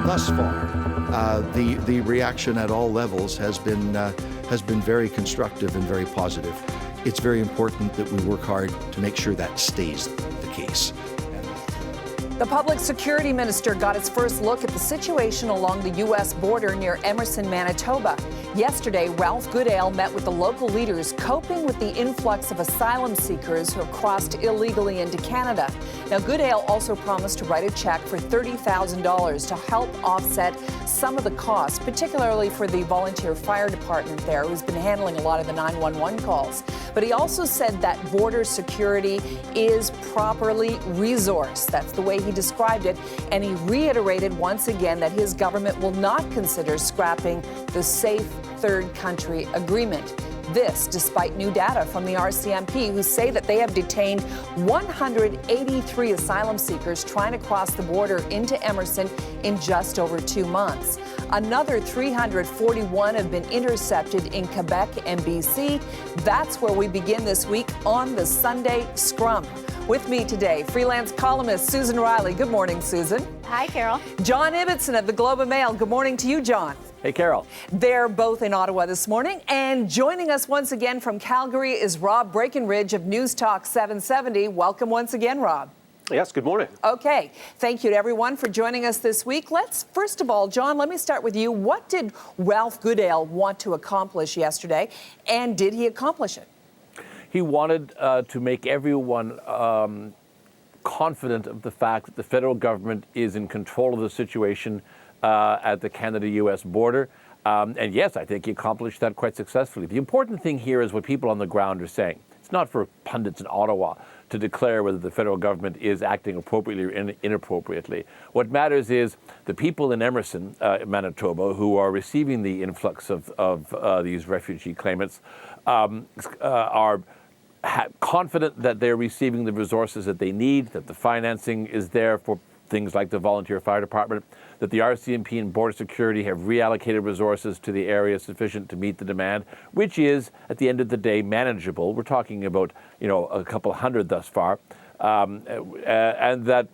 thus far, the reaction at all levels has been very constructive and very positive. It's very important that we work hard to make sure that stays the case. The Public Security Minister got his first look at the situation along the U.S. border near Emerson, Manitoba. Yesterday, Ralph Goodale met with the local leaders coping with the influx of asylum seekers who have crossed illegally into Canada. Now, Goodale also promised to write a check for $30,000 to help offset some of the costs, particularly for the volunteer fire department there, who's been handling a lot of the 911 calls. But he also said that border security is properly resourced. That's the way he described it, and he reiterated once again that his government will not consider scrapping the Safe Third Country Agreement. This despite new data from the RCMP, who say that they have detained 183 asylum seekers trying to cross the border into Emerson in just over 2 months. Another 341 have been intercepted in Quebec and BC. That's where we begin this week on the Sunday Scrum. With me today, freelance columnist Susan Riley. Good morning, Susan. Hi, Carol. John Ibbotson of the Globe and Mail. Good morning to you, John. Hey, Carol. They're both in Ottawa this morning. And joining us once again from Calgary is Rob Breckenridge of News Talk 770. Welcome once again, Rob. Yes, good morning. Okay. Thank you to everyone for joining us this week. Let's, first of all, John, let me start with you. What did Ralph Goodale want to accomplish yesterday, and did he accomplish it? He wanted to make everyone confident of the fact that the federal government is in control of the situation at the Canada-U.S. border. And yes, I think he accomplished that quite successfully. The important thing here is what people on the ground are saying. It's not for pundits in Ottawa to declare whether the federal government is acting appropriately or inappropriately. What matters is the people in Emerson, Manitoba, who are receiving the influx of these refugee claimants, are confident that they're receiving the resources that they need, that the financing is there for things like the volunteer fire department, that the RCMP and Border Security have reallocated resources to the area sufficient to meet the demand, which is, at the end of the day, manageable. We're talking about, a couple hundred thus far, and that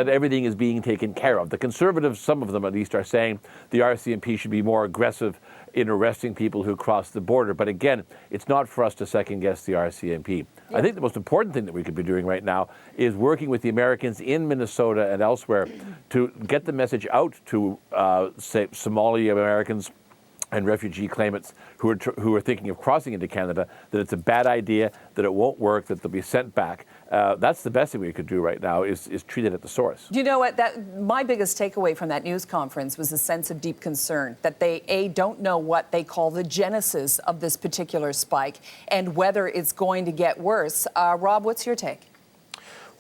everything is being taken care of. The Conservatives, some of them at least, are saying the RCMP should be more aggressive in arresting people who cross the border. But again, it's not for us to second-guess the RCMP. Yeah. I think the most important thing that we could be doing right now is working with the Americans in Minnesota and elsewhere to get the message out to, say, Somali Americans and refugee claimants who are thinking of crossing into Canada, that it's a bad idea, that it won't work, that they'll be sent back. That's the best thing we could do right now is treat it at the source. You know what? My biggest takeaway from that news conference was a sense of deep concern that they, don't know what they call the genesis of this particular spike and whether it's going to get worse. Rob, what's your take?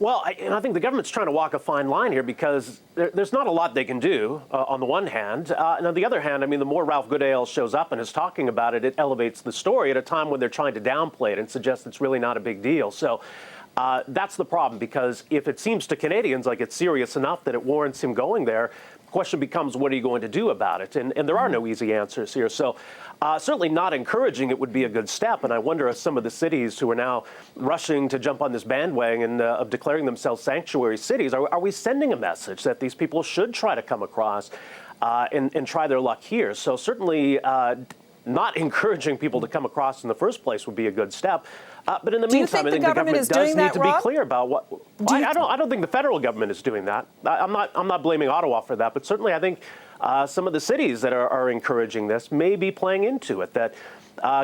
Well, I think the government's trying to walk a fine line here because there's not a lot they can do on the one hand. And on the other hand, the more Ralph Goodale shows up and is talking about it, it elevates the story at a time when they're trying to downplay it and suggest it's really not a big deal. So that's the problem, because if it seems to Canadians like it's serious enough that it warrants him going there, the question becomes, what are you going to do about it? And there are no easy answers here. So certainly not encouraging it would be a good step. And I wonder if some of the cities who are now rushing to jump on this bandwagon of declaring themselves sanctuary cities, are we sending a message that these people should try to come across and try their luck here? So certainly not encouraging people to come across in the first place would be a good step. But in the meantime, I think the government does need to be clear about what. I don't think the federal government is doing that. I'm not blaming Ottawa for that, but certainly I think some of the cities that are encouraging this may be playing into it, that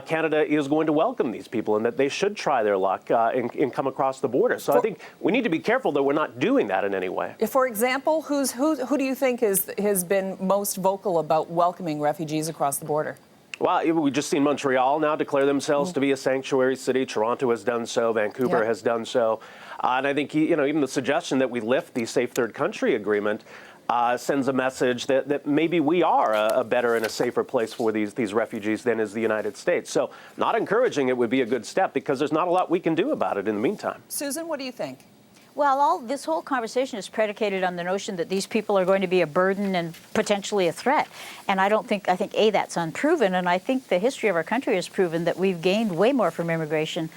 Canada is going to welcome these people and that they should try their luck and come across the border. So I think we need to be careful that we're not doing that in any way. For example, who do you think has been most vocal about welcoming refugees across the border? Well, we've just seen Montreal now declare themselves to be a sanctuary city. Toronto has done so. Vancouver has done so. And I think, even the suggestion that we lift the Safe Third Country Agreement sends a message that maybe we are a better and a safer place for these refugees than is the United States. So not encouraging it would be a good step, because there's not a lot we can do about it in the meantime. Susan, what do you think? Well, this whole conversation is predicated on the notion that these people are going to be a burden and potentially a threat. And I think, that's unproven. And I think the history of our country has proven that we've gained way more from immigration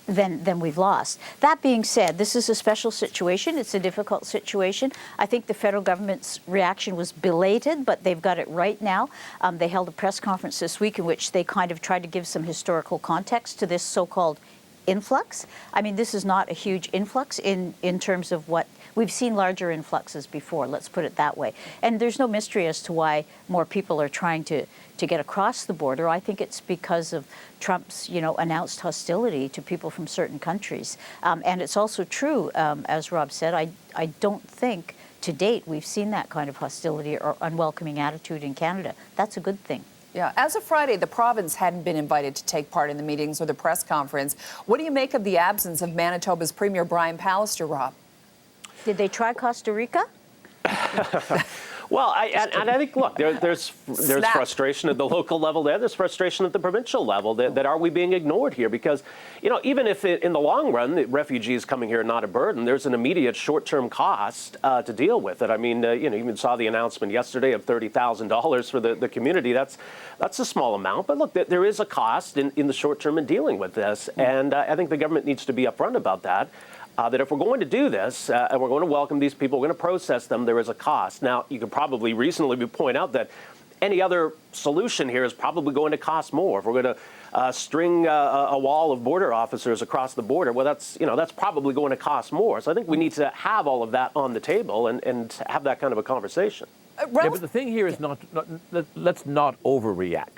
then we've lost. That being said, this is a special situation. It's a difficult situation. I think the federal government's reaction was belated, but they've got it right now. They held a press conference this week in which they kind of tried to give some historical context to this so-called influx. I mean, this is not a huge influx in terms of what we've seen larger influxes before, let's put it that way. And there's no mystery as to why more people are trying to get across the border. I think it's because of Trump's, announced hostility to people from certain countries. And it's also true, as Rob said, I don't think to date we've seen that kind of hostility or unwelcoming attitude in Canada. That's a good thing. Yeah, as of Friday, the province hadn't been invited to take part in the meetings or the press conference. What do you make of the absence of Manitoba's Premier Brian Pallister, Rob? Did they try Costa Rica? Well, I think, look, there's frustration at the local level there. There's frustration at the provincial level that are we being ignored here? Because, even if in the long run, the refugees coming here are not a burden, there's an immediate short-term cost to deal with it. I mean, you even saw the announcement yesterday of $30,000 for the community. That's a small amount. But look, there is a cost in the short term in dealing with this. And I think the government needs to be upfront about that. That if we're going to do this and we're going to welcome these people, we're going to process them, there is a cost. Now, you could probably reasonably point out that any other solution here is probably going to cost more. If we're going to string a wall of border officers across the border, well, that's probably going to cost more. So I think we need to have all of that on the table and have that kind of a conversation. Yeah, but the thing here is let's not overreact.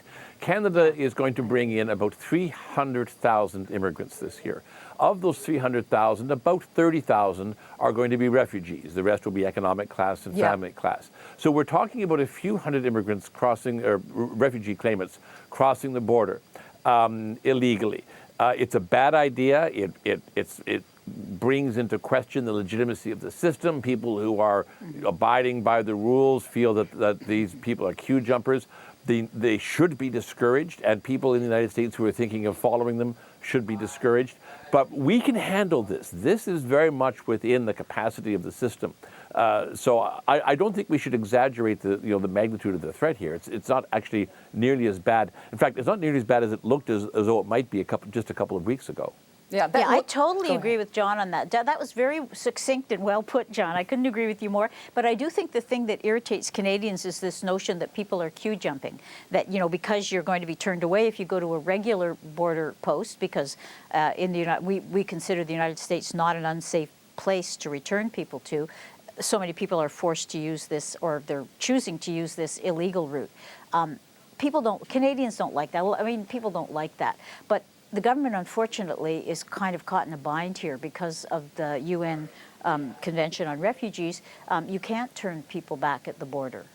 Canada is going to bring in about 300,000 immigrants this year. Of those 300,000, about 30,000 are going to be refugees. The rest will be economic class and family class. So we're talking about a few hundred immigrants crossing, or refugee claimants crossing the border illegally. It's a bad idea. It brings into question the legitimacy of the system. People who are abiding by the rules feel that these people are queue jumpers. They should be discouraged, and people in the United States who are thinking of following them should be discouraged. But we can handle this. This is very much within the capacity of the system. So I don't think we should exaggerate the magnitude of the threat here. It's not actually nearly as bad. In fact, it's not nearly as bad as it looked as though it might be just a couple of weeks ago. Yeah, I totally agree with John on that. That was very succinct and well put, John. I couldn't agree with you more. But I do think the thing that irritates Canadians is this notion that people are queue jumping. That, because you're going to be turned away if you go to a regular border post, because we consider the United States not an unsafe place to return people to. So many people are forced to use this, or they're choosing to use this illegal route. Canadians don't like that. Well, I mean, people don't like that. But the government, unfortunately, is kind of caught in a bind here because of the UN Convention on Refugees. You can't turn people back at the border.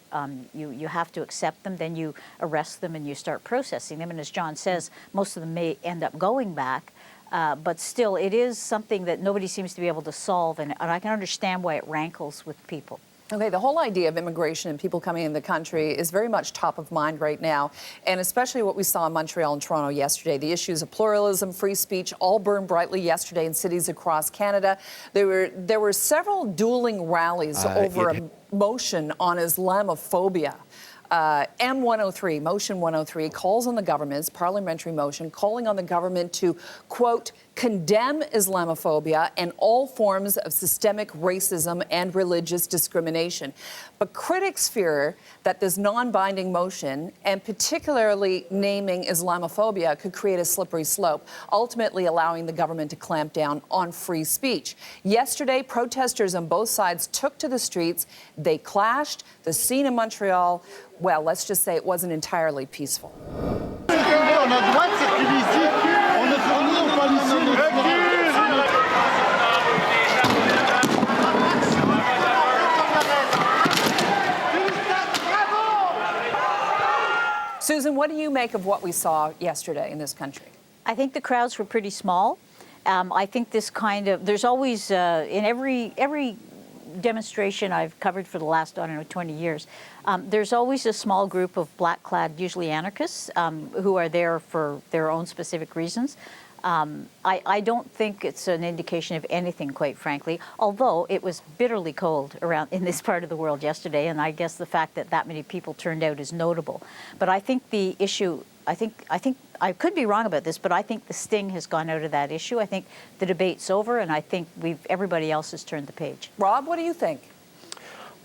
You have to accept them, then you arrest them and you start processing them. And as John says, most of them may end up going back. But still, it is something that nobody seems to be able to solve. And I can understand why it rankles with people. Okay, the whole idea of immigration and people coming in the country is very much top of mind right now, and especially what we saw in Montreal and Toronto yesterday. The issues of pluralism, free speech, all burned brightly yesterday in cities across Canada. There were several dueling rallies over a motion on Islamophobia. M103, Motion 103, calls on the government's parliamentary motion calling on the government to, quote, condemn Islamophobia and all forms of systemic racism and religious discrimination. But critics fear that this non-binding motion, and particularly naming Islamophobia, could create a slippery slope, ultimately allowing the government to clamp down on free speech. Yesterday, protesters on both sides took to the streets. They clashed. The scene in Montreal, well, let's just say it wasn't entirely peaceful. Susan, what do you make of what we saw yesterday in this country? I think the crowds were pretty small. I think there's always, in every demonstration I've covered for the last, 20 years, there's always a small group of black-clad, usually anarchists, who are there for their own specific reasons. I don't think it's an indication of anything, quite frankly, although it was bitterly cold around in this part of the world yesterday, and I guess the fact that that many people turned out is notable. But I think the issue, I think I could be wrong about this, but I think the sting has gone out of that issue. I think the debate's over, and I think everybody else has turned the page. Rob, what do you think?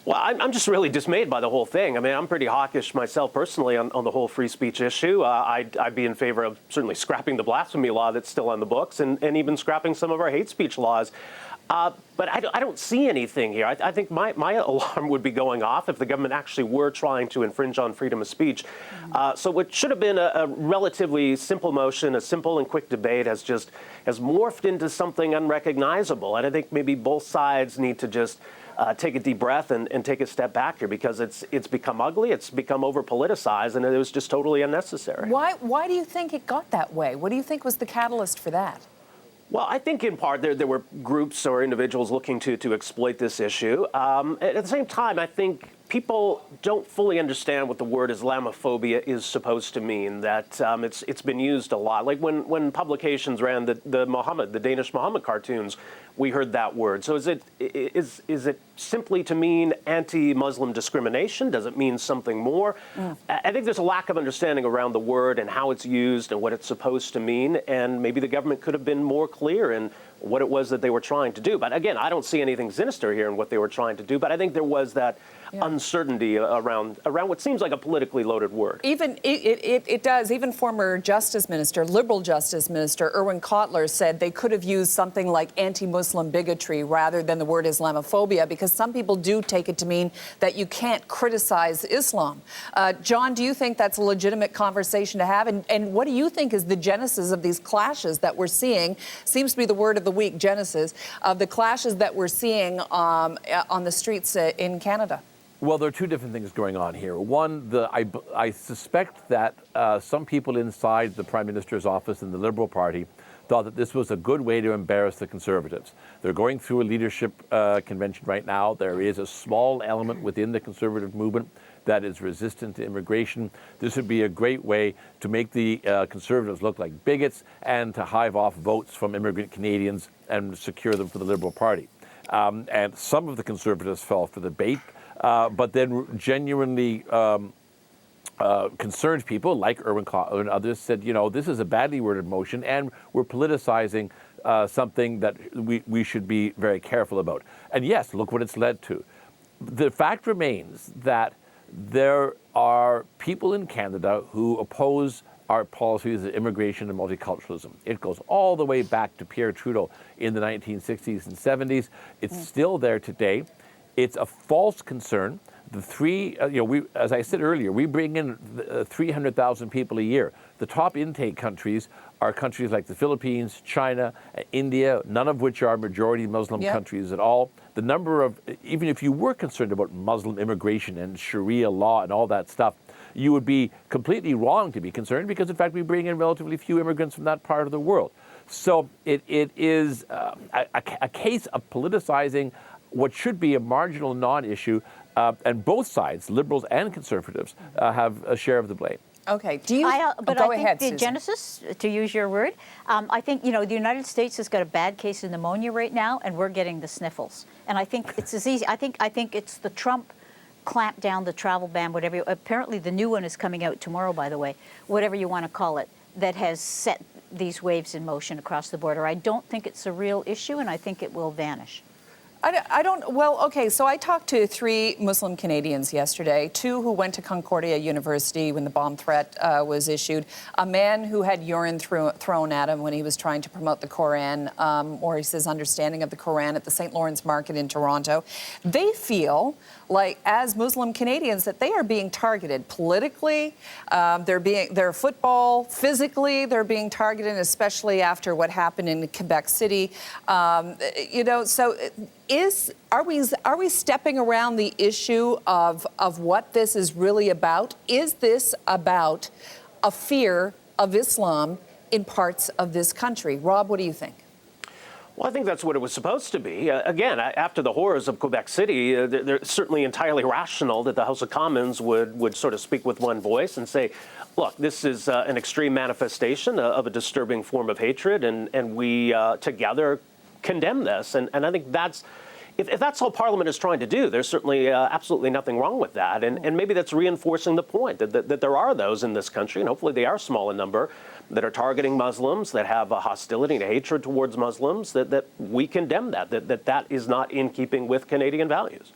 Well, I'm just really dismayed by the whole thing. I mean, I'm pretty hawkish myself personally on the whole free speech issue. I'd be in favor of certainly scrapping the blasphemy law that's still on the books and even scrapping some of our hate speech laws. But I don't see anything here. I think my alarm would be going off if the government actually were trying to infringe on freedom of speech. So what should have been a relatively simple motion, a simple and quick debate, has morphed into something unrecognizable. And I think maybe both sides need to just take a deep breath and take a step back here, because it's become ugly, it's become over-politicized, and it was just totally unnecessary. Why do you think it got that way? What do you think was the catalyst for that? Well, I think in part there were groups or individuals looking to exploit this issue. At the same time, I think people don't fully understand what the word Islamophobia is supposed to mean. That it's been used a lot. Like when publications ran the Danish Muhammad cartoons, we heard that word. So is it simply to mean anti-Muslim discrimination? Does it mean something more? I think there's a lack of understanding around the word and how it's used and what it's supposed to mean. And maybe the government could have been more clear in what it was that they were trying to do. But again, I don't see anything sinister here in what they were trying to do. But I think there was that uncertainty around what seems like a politically loaded word. Even it does. Even former Justice Minister, Liberal Justice Minister Irwin Cotler said they could have used something like anti-Muslim bigotry rather than the word Islamophobia, because some people do take it to mean that you can't criticize Islam. John, do you think that's a legitimate conversation to have? And what do you think is the genesis of these clashes that we're seeing? Seems to be the word of the week, genesis, of the clashes that we're seeing on the streets in Canada. Well, there are two different things going on here. One, I suspect that some people inside the Prime Minister's office in the Liberal Party thought that this was a good way to embarrass the Conservatives. They're going through a leadership convention right now. There is a small element within the Conservative movement that is resistant to immigration. This would be a great way to make the Conservatives look like bigots and to hive off votes from immigrant Canadians and secure them for the Liberal Party. And some of the Conservatives fell for the bait. But then genuinely concerned people like Irwin Cotler and others said, this is a badly worded motion and we're politicizing something that we should be very careful about. And yes, look what it's led to. The fact remains that there are people in Canada who oppose our policies of immigration and multiculturalism. It goes all the way back to Pierre Trudeau in the 1960s and 70s. It's still there today. It's a false concern. As I said earlier, we bring in 300,000 people a year. The top intake countries are countries like the Philippines, China, India, none of which are majority Muslim countries at all. The number of, even if you were concerned about Muslim immigration and Sharia law and all that stuff, you would be completely wrong to be concerned, because in fact we bring in relatively few immigrants from that part of the world. So it is a case of politicizing what should be a marginal non-issue, and both sides, Liberals and Conservatives, have a share of the blame. Okay. I go think ahead, the Susan. genesis, to use your word, I think, the United States has got a bad case of pneumonia right now, and we're getting the sniffles. And I think it's as easy. I think it's the Trump clamp down, the travel ban, whatever. Apparently, the new one is coming out tomorrow, by the way, whatever you want to call it, that has set these waves in motion across the border. I don't think it's a real issue, and I think it will vanish. I don't, well, okay, so I talked to 3 Muslim Canadians yesterday, 2 who went to Concordia University when the bomb threat was issued, a man who had urine thrown at him when he was trying to promote the Koran, or his understanding of the Koran at the St. Lawrence Market in Toronto. They feel like, as Muslim Canadians, that they are being targeted politically, their football, physically, they're being targeted, especially after what happened in Quebec City. So are we stepping around the issue of what this is really about? Is this about a fear of Islam in parts of this country? Rob, what do you think? Well, I think that's what it was supposed to be. Again, after the horrors of Quebec City, they're certainly entirely rational that the House of Commons would sort of speak with one voice and say, look, this is an extreme manifestation of a disturbing form of hatred, and we together condemn this. And I think that's, if that's all Parliament is trying to do, there's certainly absolutely nothing wrong with that. And maybe that's reinforcing the point that there are those in this country, and hopefully they are small in number, that are targeting Muslims, that have a hostility and a hatred towards Muslims, that we condemn that is not in keeping with Canadian values.